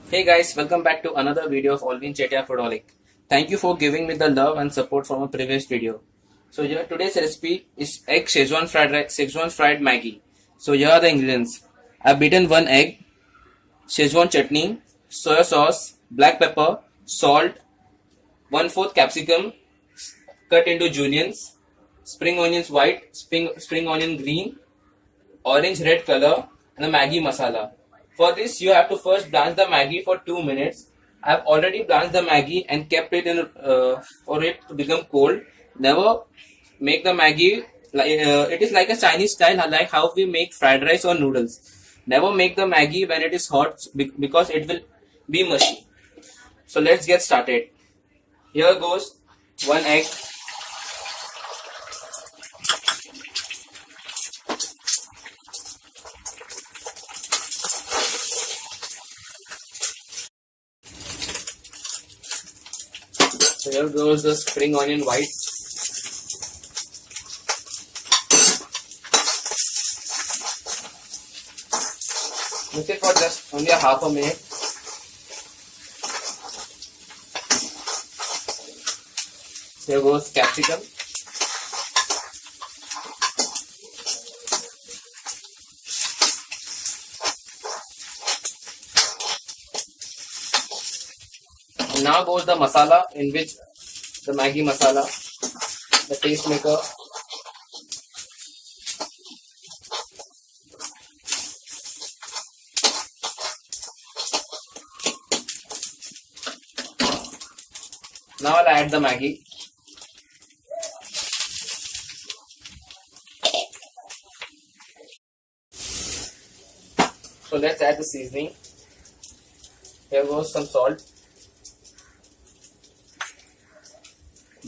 Hey guys, welcome back to another video of Alvin Chetia Foodaholic. Thank you for giving me the love and support from a previous video. So here today's recipe is egg Schezwan fried Maggi. So here are the ingredients. I've beaten 1 egg, Schezwan chutney, soya sauce, black pepper, salt, 1/4 capsicum cut into juliennes, spring onions white, spring onion green, orange red color, and the Maggi masala. For this, you have to first blanch the Maggi for 2 minutes. I have already blanched the Maggi and kept it in for it to become cold. Never make the Maggi like it is like a Chinese style, like how we make fried rice or noodles. Never make the Maggi when it is hot because it will be mushy. So let's get started. Here goes 1 egg. So here goes the spring onion white. Mix it for just only a half a minute. Here goes capsicum. And now goes the masala, in which the Maggi masala, the taste maker. Now I'll add the Maggi. So let's add the seasoning. Here goes some salt,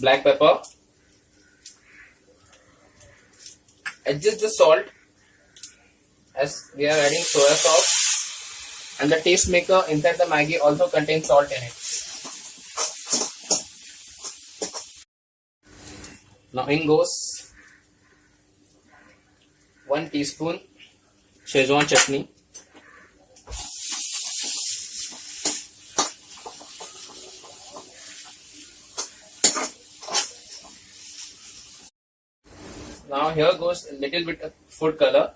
black pepper. Adjust the salt as we are adding soya sauce, and the taste maker inside the Maggi also contains salt in it. Now in goes 1 teaspoon Schezwan chutney. Now here goes a little bit of food color.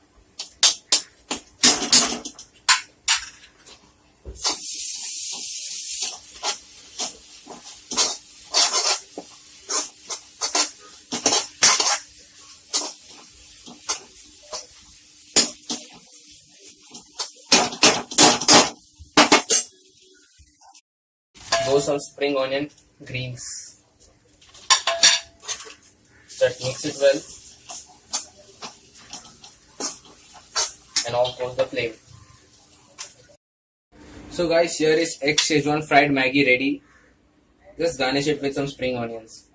Goes some spring onion greens. Just mix it well. And off goes the flame. So guys, here is egg Schezwan fried Maggi ready. Just garnish it with some spring onions.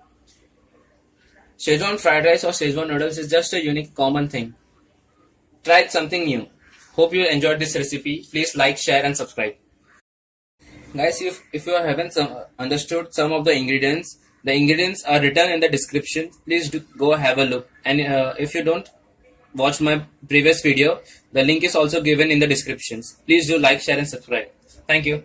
Schezwan fried rice or Schezwan noodles is just a unique common thing. Try something new. Hope you enjoyed this recipe. Please like, share and subscribe. Guys, if you haven't understood some of the ingredients are written in the description. Please go have a look. And if you don't watch my previous video, the link is also given in the descriptions. Please do like, share and subscribe. Thank you.